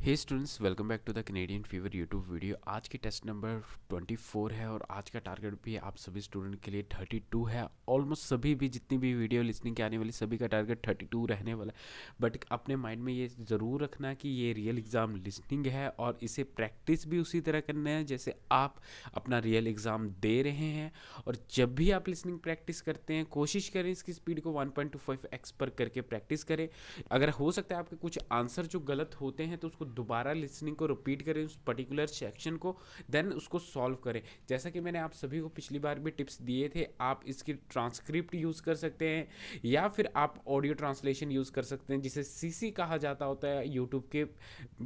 Hey students, welcome back to the Canadian fever YouTube video. आज की test number 24 है और आज का टारगेट भी आप सभी स्टूडेंट के लिए 32 है। ऑलमोस्ट सभी भी जितनी भी वीडियो लिसनिंग के आने वाली सभी का टारगेट 32 रहने वाला है। बट अपने माइंड में ये ज़रूर रखना कि ये रियल एग्ज़ाम लिसनिंग है और इसे प्रैक्टिस भी उसी तरह करना है जैसे आप अपना रियल एग्ज़ाम दे रहे हैं। और जब भी आप लिसनिंग प्रैक्टिस करते हैं कोशिश करें इसकी स्पीड को 1.25x पर करके प्रैक्टिस करें। अगर हो सकता है आपके कुछ आंसर जो गलत होते हैं तो उसको दोबारा लिसनिंग को रिपीट करें उस पर्टिकुलर सेक्शन को, देन उसको सॉल्व करें। जैसा कि मैंने आप सभी को पिछली बार भी टिप्स दिए थे, आप इसकी ट्रांसक्रिप्ट यूज़ कर सकते हैं या फिर आप ऑडियो ट्रांसलेशन यूज़ कर सकते हैं जिसे सीसी कहा जाता होता है यूट्यूब के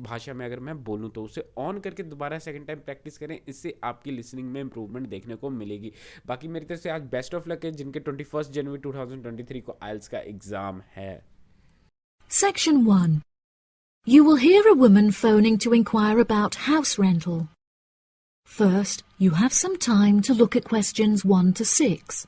भाषा में। अगर मैं बोलूँ तो उसे ऑन करके दोबारा सेकंड टाइम प्रैक्टिस करें, इससे आपकी लिसनिंग में इंप्रूवमेंट देखने को मिलेगी। बाकी मेरी तरफ से आज बेस्ट ऑफ लक है जिनके 21 जनवरी 2023 को आइल्स का एग्ज़ाम है। Section 1. You will hear a woman phoning to inquire about house rental. First, you have some time to look at questions 1 to 6.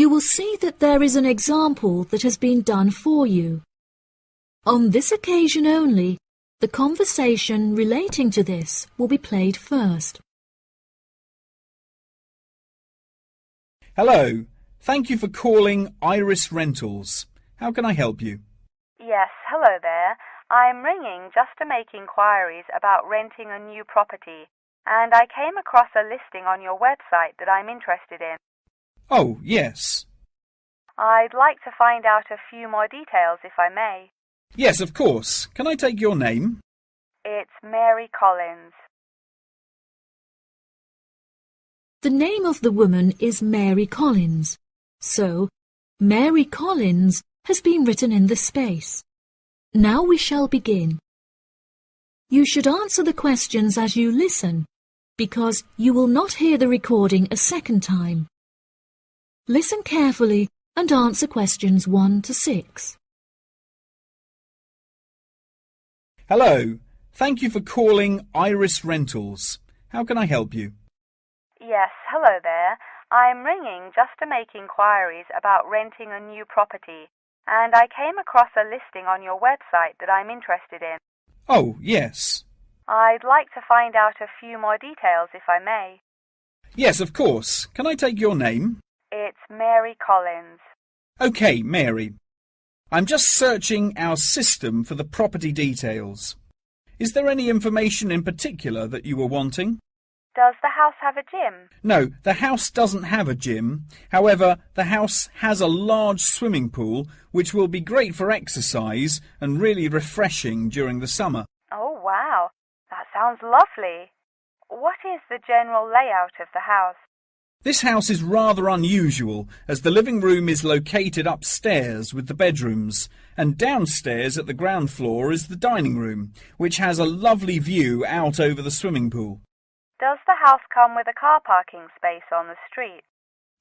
You will see that there is an example that has been done for you. On this occasion only, the conversation relating to this will be played first. Hello. Thank you for calling Iris Rentals. How can I help you? Yes, hello there. I'm ringing just to make inquiries about renting a new property, and I came across a listing on your website that I'm interested in. Oh, yes. I'd like to find out a few more details, if I may. Yes, of course. Can I take your name? It's Mary Collins. The name of the woman is Mary Collins, so Mary Collins has been written in the space. Now we shall begin. You should answer the questions as you listen, because you will not hear the recording a second time. Listen carefully and answer questions 1 to 6. Hello. Thank you for calling Iris Rentals. How can I help you? Yes, hello there. I'm ringing just to make inquiries about renting a new property, and I came across a listing on your website that I'm interested in. Oh, yes. I'd like to find out a few more details, if I may. Yes, of course. Can I take your name? It's Mary Collins. OK, Mary. I'm just searching our system for the property details. Is there any information in particular that you were wanting? Does the house have a gym? No, the house doesn't have a gym. However, the house has a large swimming pool, which will be great for exercise and really refreshing during the summer. Oh, wow. That sounds lovely. What is the general layout of the house? This house is rather unusual, as the living room is located upstairs with the bedrooms, and downstairs at the ground floor is the dining room, which has a lovely view out over the swimming pool. Does the house come with a car parking space on the street?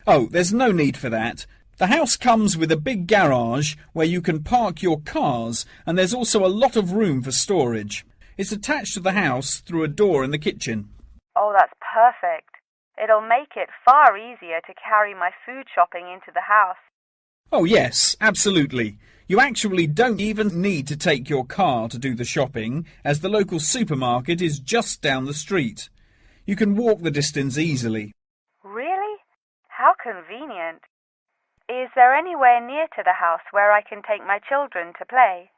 Oh, there's no need for that. The house comes with a big garage where you can park your cars, and there's also a lot of room for storage. It's attached to the house through a door in the kitchen. Oh, that's perfect. It'll make it far easier to carry my food shopping into the house. Oh, yes, absolutely. You actually don't even need to take your car to do the shopping, as the local supermarket is just down the street. You can walk the distance easily. Really? How convenient. Is there anywhere near to the house where I can take my children to play?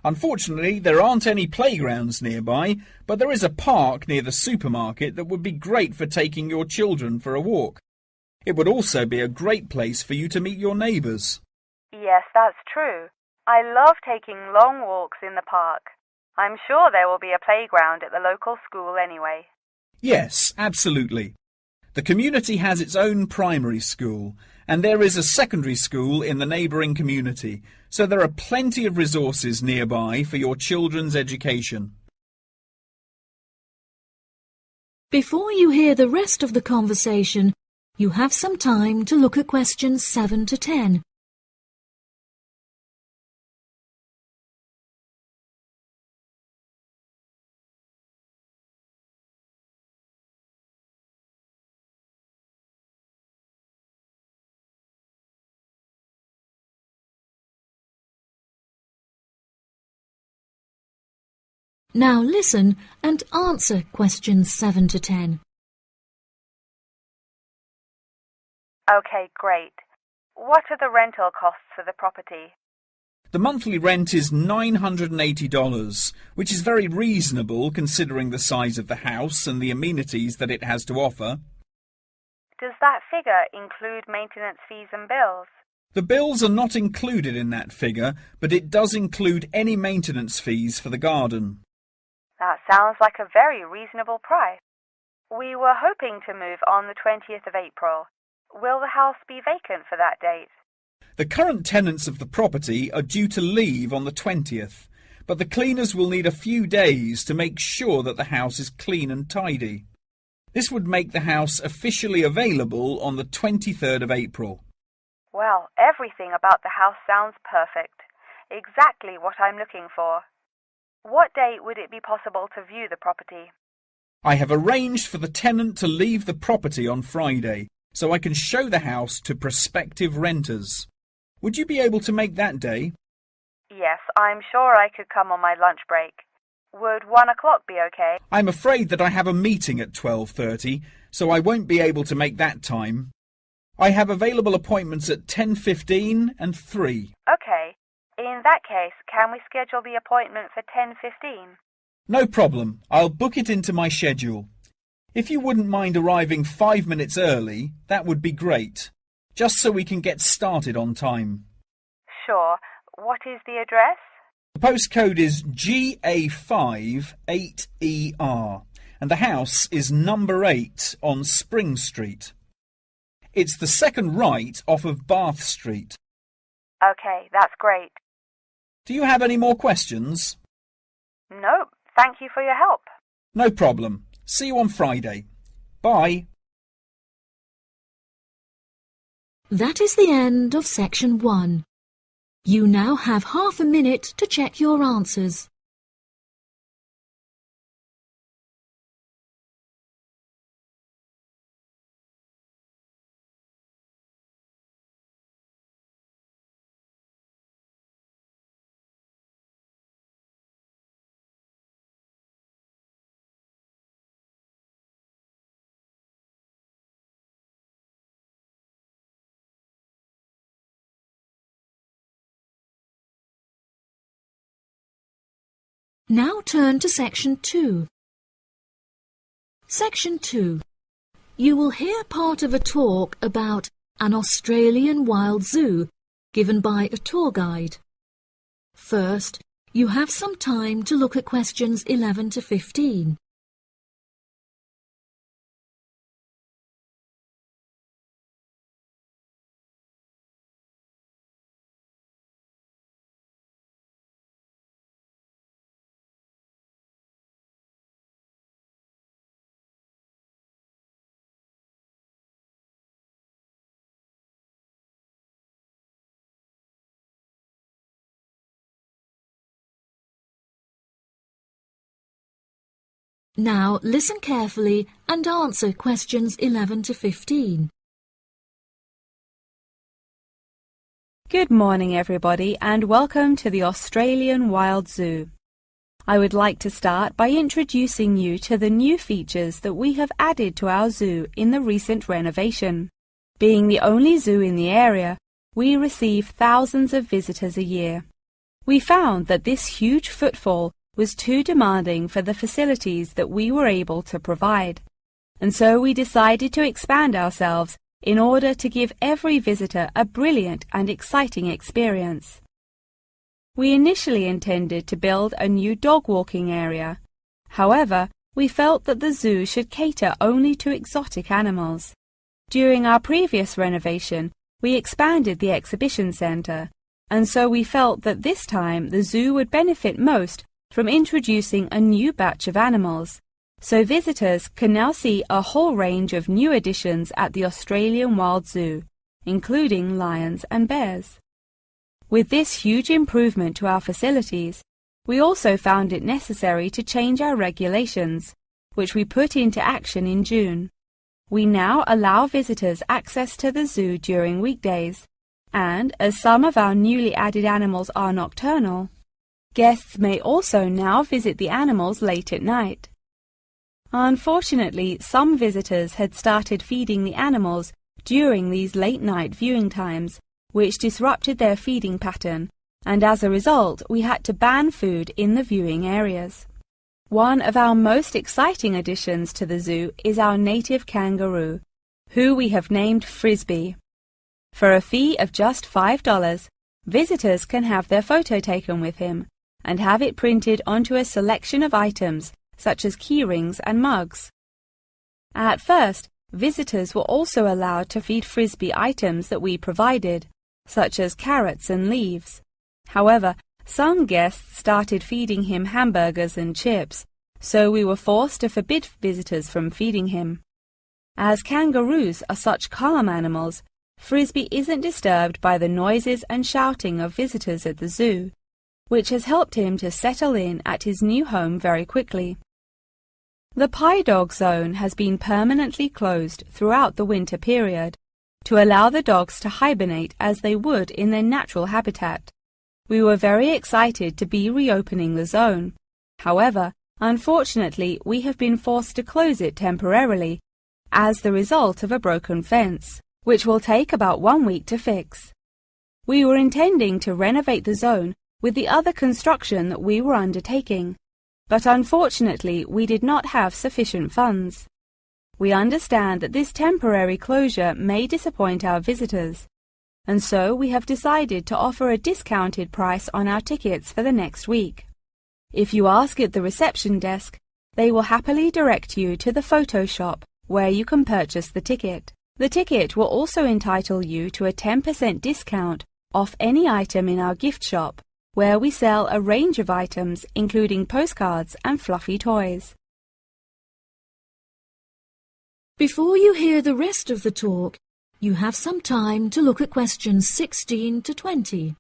Unfortunately, there aren't any playgrounds nearby, but there is a park near the supermarket that would be great for taking your children for a walk. It would also be a great place for you to meet your neighbours. Yes, that's true. I love taking long walks in the park. I'm sure there will be a playground at the local school anyway. Yes, absolutely. The community has its own primary school, and there is a secondary school in the neighbouring community, so there are plenty of resources nearby for your children's education. Before you hear the rest of the conversation, You have some time to look at questions 7 to 10. Now listen and answer questions 7 to 10. Okay, great. What are the rental costs for the property? The monthly rent is $980, which is very reasonable considering the size of the house and the amenities that it has to offer. Does that figure include maintenance fees and bills? The bills are not included in that figure, but it does include any maintenance fees for the garden. That sounds like a very reasonable price. We were hoping to move on the 20th of April. Will the house be vacant for that date? The current tenants of the property are due to leave on the 20th, but the cleaners will need a few days to make sure that the house is clean and tidy. This would make the house officially available on the 23rd of April. Well, everything about the house sounds perfect. Exactly what I'm looking for. What date would it be possible to view the property? I have arranged for the tenant to leave the property on Friday, so I can show the house to prospective renters. Would you be able to make that day? Yes, I'm sure I could come on my lunch break. Would 1 o'clock be okay? I'm afraid that I have a meeting at 12:30, so I won't be able to make that time. I have available appointments at 10:15 and 3. Okay. In that case, can we schedule the appointment for 10:15? No problem. I'll book it into my schedule. If you wouldn't mind arriving 5 minutes early, that would be great, just so we can get started on time. Sure. What is the address? The postcode is GA5 8ER, and the house is number 8 on Spring Street. It's the second right off of Bath Street. Okay, that's great. Do you have any more questions? Nope. Thank you for your help. No problem. See you on Friday. Bye. That is the end of section 1. You now have half a minute to check your answers. Now turn to section 2. Section 2. You will hear part of a talk about an Australian wild zoo given by a tour guide. First, you have some time to look at questions 11 to 15. Now listen carefully and answer questions 11 to 15. Good morning, everybody, and welcome to the Australian Wild Zoo. I would like to start by introducing you to the new features that we have added to our zoo in the recent renovation. Being the only zoo in the area, we receive thousands of visitors a year. We found that this huge footfall was too demanding for the facilities that we were able to provide, and so we decided to expand ourselves in order to give every visitor a brilliant and exciting experience. We initially intended to build a new dog walking area. However, we felt that the zoo should cater only to exotic animals. During our previous renovation, we expanded the exhibition centre, and so we felt that this time the zoo would benefit most from introducing a new batch of animals, so visitors can now see a whole range of new additions at the Australian Wild Zoo, including lions and bears. With this huge improvement to our facilities, we also found it necessary to change our regulations, which we put into action in June. We now allow visitors access to the zoo during weekdays, and as some of our newly added animals are nocturnal, guests may also now visit the animals late at night. Unfortunately, some visitors had started feeding the animals during these late-night viewing times, which disrupted their feeding pattern, and as a result, we had to ban food in the viewing areas. One of our most exciting additions to the zoo is our native kangaroo, who we have named Frisbee. For a fee of just $5, visitors can have their photo taken with him and have it printed onto a selection of items such as keyrings and mugs. At first, visitors were also allowed to feed Frisbee items that we provided, such as carrots and leaves. However, some guests started feeding him hamburgers and chips, so we were forced to forbid visitors from feeding him. As kangaroos are such calm animals, Frisbee isn't disturbed by the noises and shouting of visitors at the zoo, which has helped him to settle in at his new home very quickly. The Pie Dog Zone has been permanently closed throughout the winter period to allow the dogs to hibernate as they would in their natural habitat. We were very excited to be reopening the zone. However, unfortunately, we have been forced to close it temporarily as the result of a broken fence, which will take about 1 week to fix. We were intending to renovate the zone with the other construction that we were undertaking, but unfortunately we did not have sufficient funds. We understand that this temporary closure may disappoint our visitors, and so we have decided to offer a discounted price on our tickets for the next week. If you ask at the reception desk, they will happily direct you to the photo shop where you can purchase the ticket. The ticket will also entitle you to a 10% discount off any item in our gift shop, where we sell a range of items including postcards and fluffy toys. Before you hear the rest of the talk, you have some time to look at questions 16 to 20.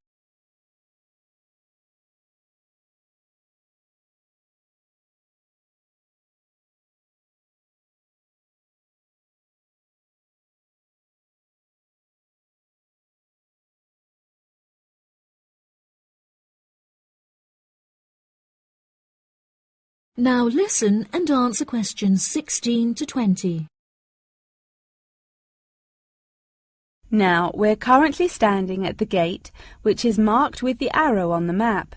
Now listen and answer questions 16 to 20. Now, we're currently standing at the gate, which is marked with the arrow on the map.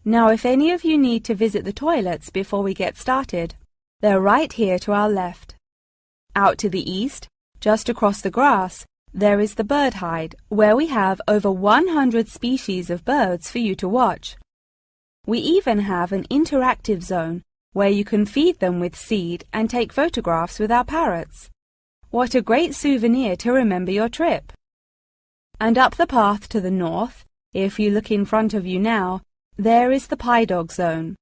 Now, if any of you need to visit the toilets before we get started, they're right here to our left. Out to the east, just across the grass, there is the bird hide, where we have over 100 species of birds for you to watch. We even have an interactive zone, where you can feed them with seed and take photographs with our parrots. What a great souvenir to remember your trip! And up the path to the north, if you look in front of you now, there is the Pie Dog Zone.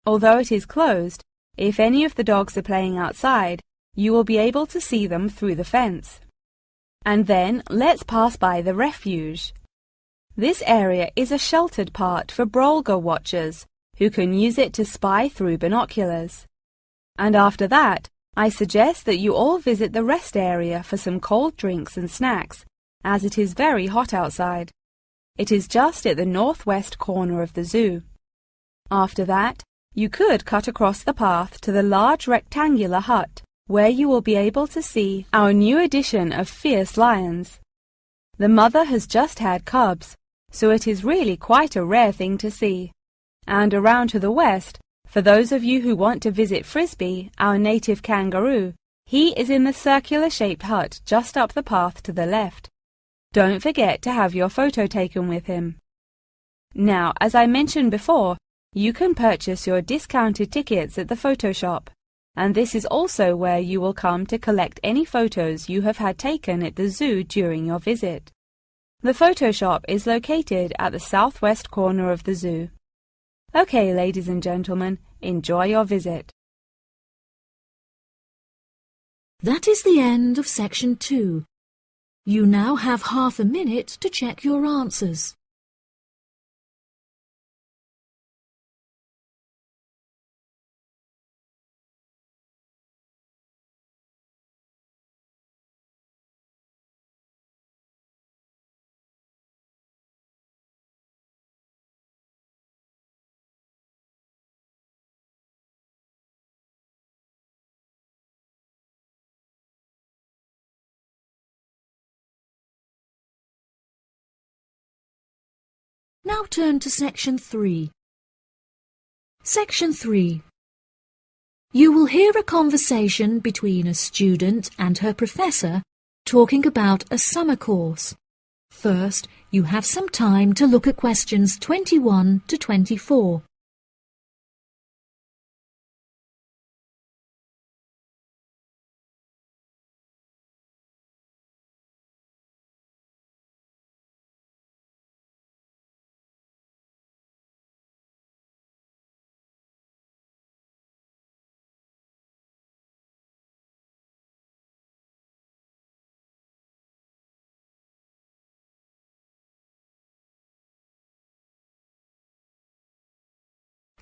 Although it is closed, if any of the dogs are playing outside, you will be able to see them through the fence. And then let's pass by the refuge. This area is a sheltered part for Brolga watchers, who can use it to spy through binoculars. And after that, I suggest that you all visit the rest area for some cold drinks and snacks, as it is very hot outside. It is just at the northwest corner of the zoo. After that, you could cut across the path to the large rectangular hut, where you will be able to see our new addition of fierce lions. The mother has just had cubs, so it is really quite a rare thing to see. And around to the west, for those of you who want to visit Frisbee, our native kangaroo, he is in the circular-shaped hut just up the path to the left. Don't forget to have your photo taken with him. Now, as I mentioned before, you can purchase your discounted tickets at the photo shop, and this is also where you will come to collect any photos you have had taken at the zoo during your visit. The photo shop is located at the southwest corner of the zoo. Okay, ladies and gentlemen, enjoy your visit. That is the end of section 2. You now have half a minute to check your answers. Now turn to section 3. Section 3. You will hear a conversation between a student and her professor talking about a summer course. First, you have some time to look at questions 21 to 24.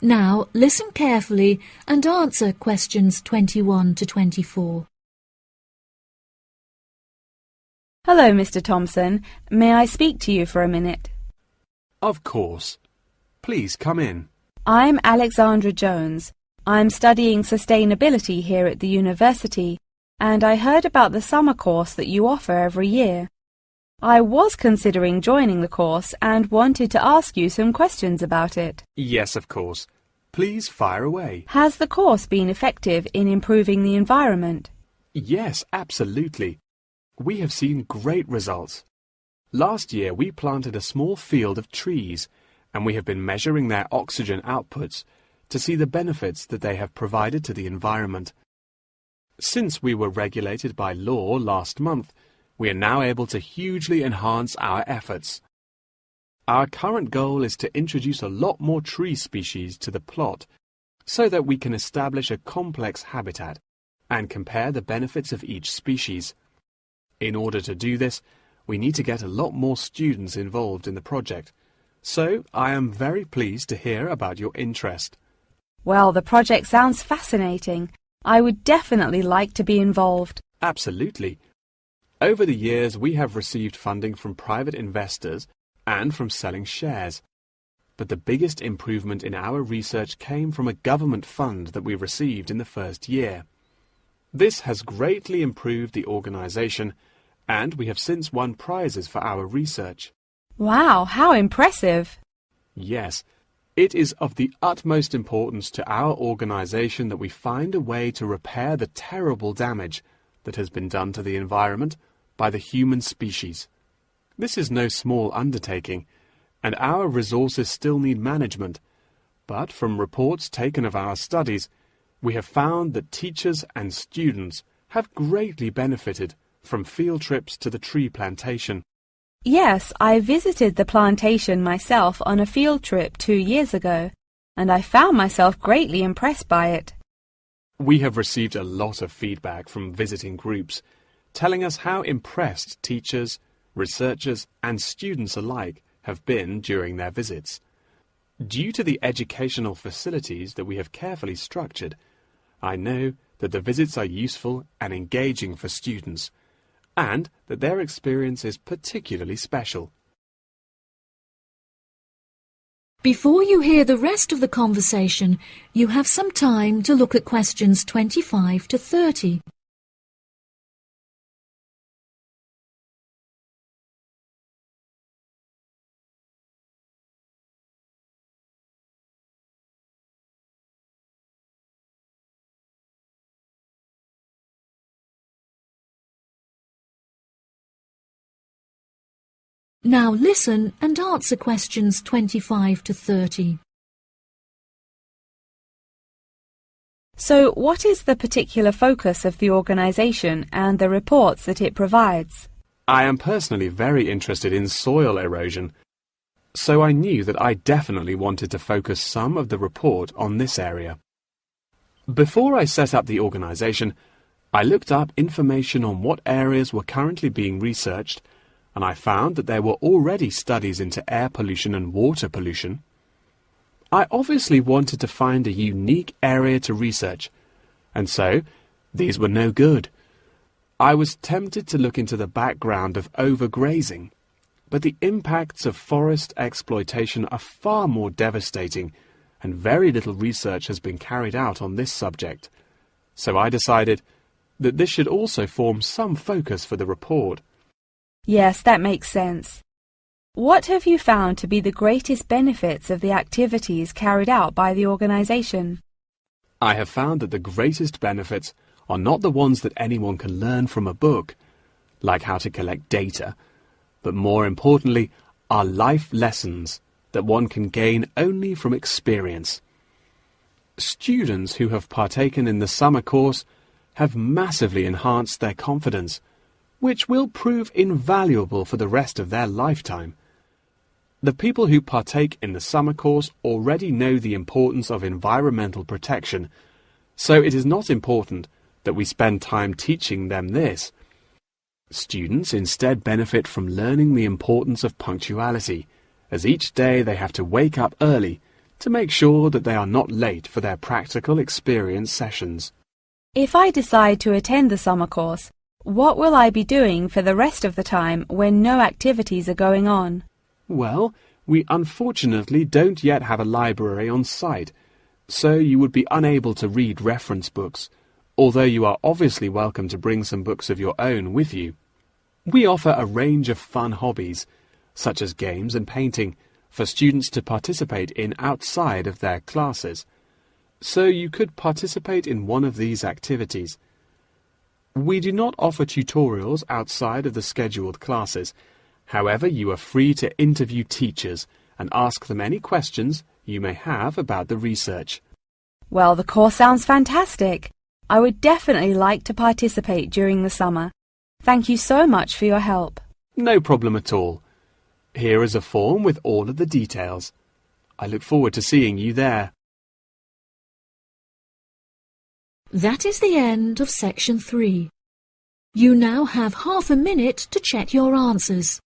Now listen carefully and answer questions 21 to 24. Hello, Mr. Thompson. May I speak to you for a minute? Of course. Please come in. I'm Alexandra Jones. I'm studying sustainability here at the university, and I heard about the summer course that you offer every year. I was considering joining the course and wanted to ask you some questions about it. Yes, of course. Please fire away. Has the course been effective in improving the environment? Yes, absolutely. We have seen great results. Last year we planted a small field of trees, and we have been measuring their oxygen outputs to see the benefits that they have provided to the environment. Since we were regulated by law last month, we are now able to hugely enhance our efforts. Our current goal is to introduce a lot more tree species to the plot so that we can establish a complex habitat and compare the benefits of each species. In order to do this, we need to get a lot more students involved in the project. So I am very pleased to hear about your interest. Well, the project sounds fascinating. I would definitely like to be involved. Absolutely. Over the years, we have received funding from private investors and from selling shares. But the biggest improvement in our research came from a government fund that we received in the first year. This has greatly improved the organization, and we have since won prizes for our research. Wow, how impressive! Yes, it is of the utmost importance to our organization that we find a way to repair the terrible damage that has been done to the environment by the human species. This is no small undertaking, and our resources still need management, but from reports taken of our studies, we have found that teachers and students have greatly benefited from field trips to the tree plantation. Yes, I visited the plantation myself on a field trip 2 years ago, and I found myself greatly impressed by it. We have received a lot of feedback from visiting groups, telling us how impressed teachers, researchers and students alike have been during their visits. Due to the educational facilities that we have carefully structured, I know that the visits are useful and engaging for students, and that their experience is particularly special. Before you hear the rest of the conversation, you have some time to look at questions 25 to 30. Now listen and answer questions 25 to 30. So, what is the particular focus of the organisation and the reports that it provides? I am personally very interested in soil erosion, so I knew that I definitely wanted to focus some of the report on this area. Before I set up the organisation, I looked up information on what areas were currently being researched, and I found that there were already studies into air pollution and water pollution. I obviously wanted to find a unique area to research, and so these were no good. I was tempted to look into the background of overgrazing, but the impacts of forest exploitation are far more devastating, and very little research has been carried out on this subject. So I decided that this should also form some focus for the report. Yes, that makes sense. What have you found to be the greatest benefits of the activities carried out by the organisation? I have found that the greatest benefits are not the ones that anyone can learn from a book, like how to collect data, but more importantly are life lessons that one can gain only from experience. Students who have partaken in the summer course have massively enhanced their confidence, which will prove invaluable for the rest of their lifetime. The people who partake in the summer course already know the importance of environmental protection, so it is not important that we spend time teaching them this. Students instead benefit from learning the importance of punctuality, as each day they have to wake up early to make sure that they are not late for their practical experience sessions. If I decide to attend the summer course, what will I be doing for the rest of the time when no activities are going on? Well, we unfortunately don't yet have a library on site, so you would be unable to read reference books, although you are obviously welcome to bring some books of your own with you. We offer a range of fun hobbies, such as games and painting, for students to participate in outside of their classes, so you could participate in one of these activities. We do not offer tutorials outside of the scheduled classes. However, you are free to interview teachers and ask them any questions you may have about the research. Well, the course sounds fantastic. I would definitely like to participate during the summer. Thank you so much for your help. No problem at all. Here is a form with all of the details. I look forward to seeing you there. That is the end of section 3. You now have half a minute to check your answers.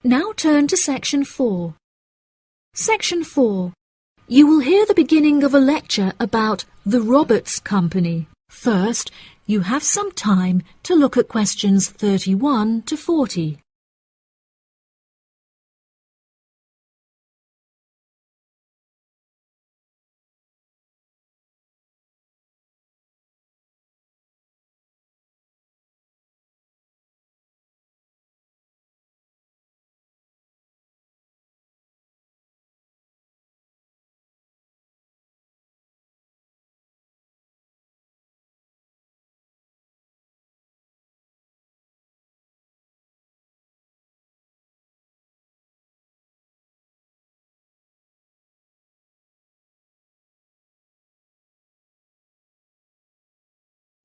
Now turn to section 4. Section 4. You will hear the beginning of a lecture about the Roberts Company. First, you have some time to look at questions 31 to 40.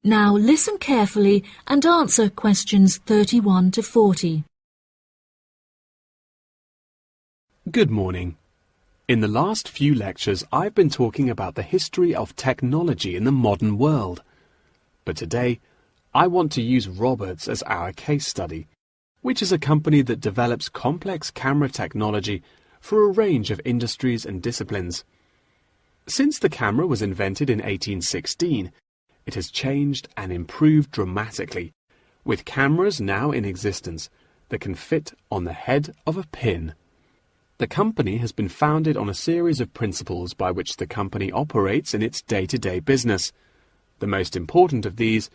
Now listen carefully and answer questions 31 to 40. Good morning. In the last few lectures, I've been talking about the history of technology in the modern world. But today, I want to use Roberts as our case study, which is a company that develops complex camera technology for a range of industries and disciplines. Since the camera was invented in 1816, it has changed and improved dramatically, with cameras now in existence that can fit on the head of a pin. The company has been founded on a series of principles by which the company operates in its day-to-day business, the most important of these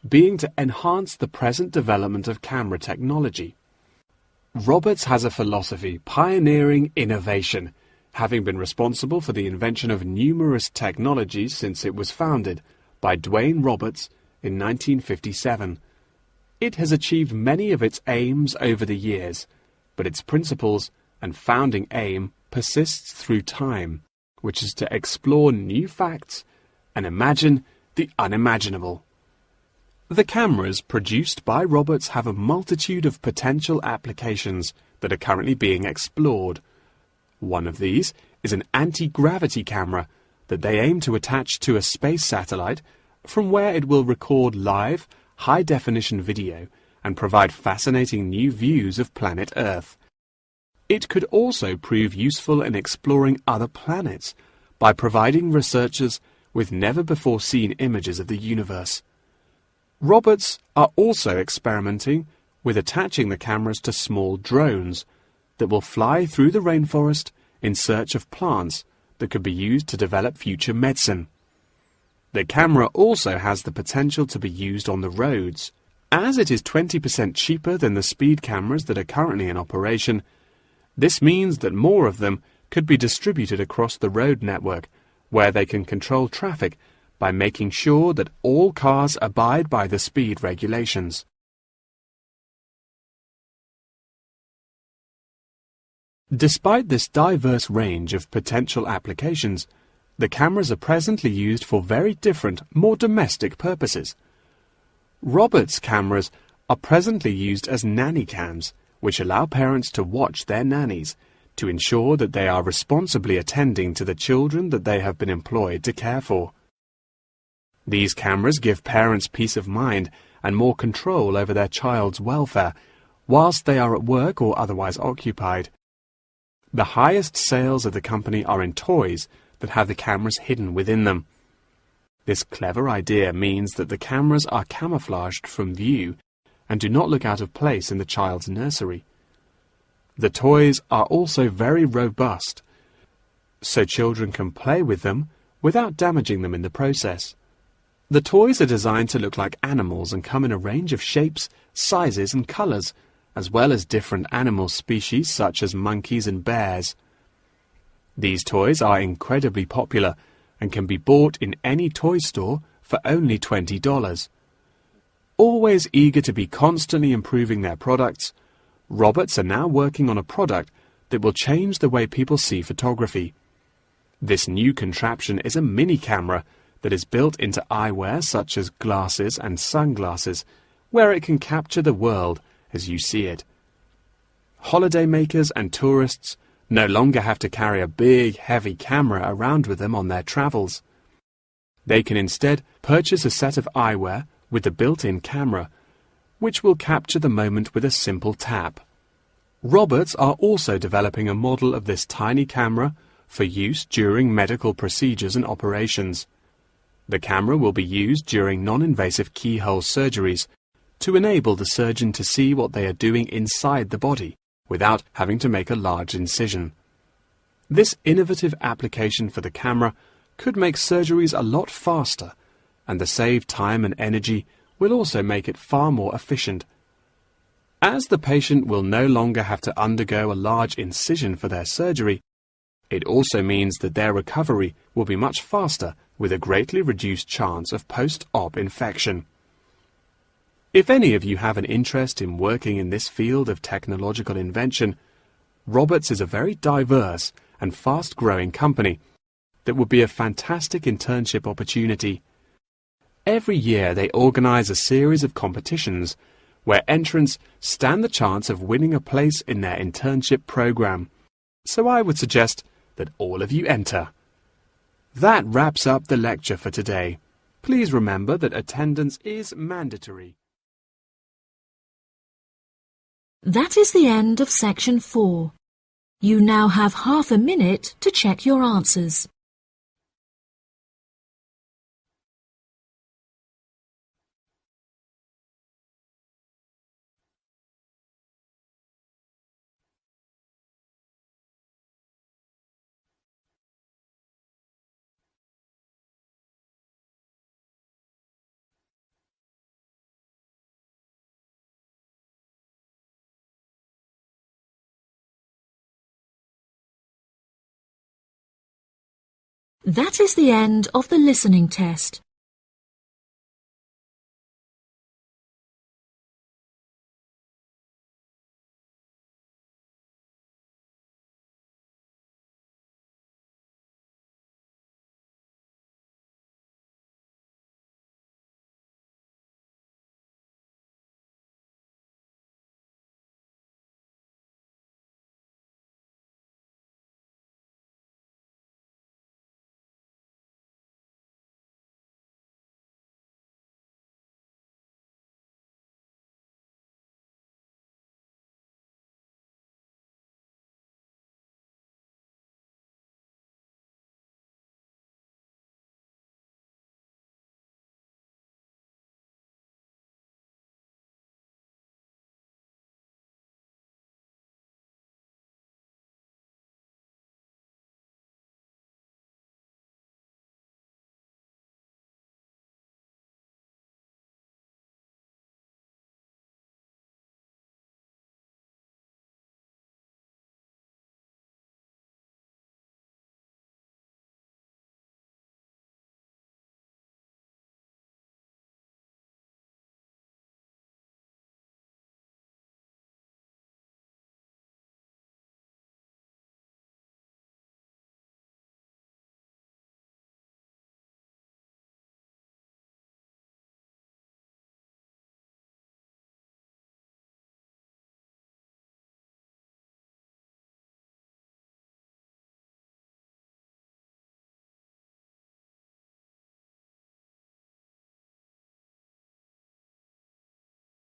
being to enhance the present development of camera technology. Roberts has a philosophy pioneering innovation, having been responsible for the invention of numerous technologies since it was founded by Dwayne Roberts in 1957. It has achieved many of its aims over the years, but its principles and founding aim persists through time, which is to explore new facts and imagine the unimaginable. The cameras produced by Roberts have a multitude of potential applications that are currently being explored. One of these is an anti-gravity camera that they aim to attach to a space satellite from where it will record live, high-definition video and provide fascinating new views of planet Earth. It could also prove useful in exploring other planets by providing researchers with never-before-seen images of the universe. Roberts are also experimenting with attaching the cameras to small drones that will fly through the rainforest in search of plants that could be used to develop future medicine. The camera also has the potential to be used on the roads. As it is 20% cheaper than the speed cameras that are currently in operation, this means that more of them could be distributed across the road network, where they can control traffic by making sure that all cars abide by the speed regulations. Despite this diverse range of potential applications, the cameras are presently used for very different, more domestic purposes. Roberts' cameras are presently used as nanny cams, which allow parents to watch their nannies to ensure that they are responsibly attending to the children that they have been employed to care for. These cameras give parents peace of mind and more control over their child's welfare whilst they are at work or otherwise occupied. The highest sales of the company are in toys that have the cameras hidden within them. This clever idea means that the cameras are camouflaged from view and do not look out of place in the child's nursery. The toys are also very robust, so children can play with them without damaging them in the process. The toys are designed to look like animals and come in a range of shapes, sizes and colours, as well as different animal species such as monkeys and bears. These toys are incredibly popular and can be bought in any toy store for only $20. Always eager to be constantly improving their products, Roberts are now working on a product that will change the way people see photography. This new contraption is a mini camera that is built into eyewear such as glasses and sunglasses, where it can capture the world as you see it. Holidaymakers and tourists no longer have to carry a big, heavy camera around with them on their travels. They can instead purchase a set of eyewear with a built-in camera, which will capture the moment with a simple tap. Roberts are also developing a model of this tiny camera for use during medical procedures and operations. The camera will be used during non-invasive keyhole surgeries to enable the surgeon to see what they are doing inside the body without having to make a large incision. This innovative application for the camera could make surgeries a lot faster, and the saved time and energy will also make it far more efficient. As the patient will no longer have to undergo a large incision for their surgery, it also means that their recovery will be much faster with a greatly reduced chance of post-op infection. If any of you have an interest in working in this field of technological invention, Roberts is a very diverse and fast-growing company that would be a fantastic internship opportunity. Every year they organize a series of competitions where entrants stand the chance of winning a place in their internship program. So I would suggest that all of you enter. That wraps up the lecture for today. Please remember that attendance is mandatory. That is the end of section 4. You now have half a minute to check your answers. That is the end of the listening test.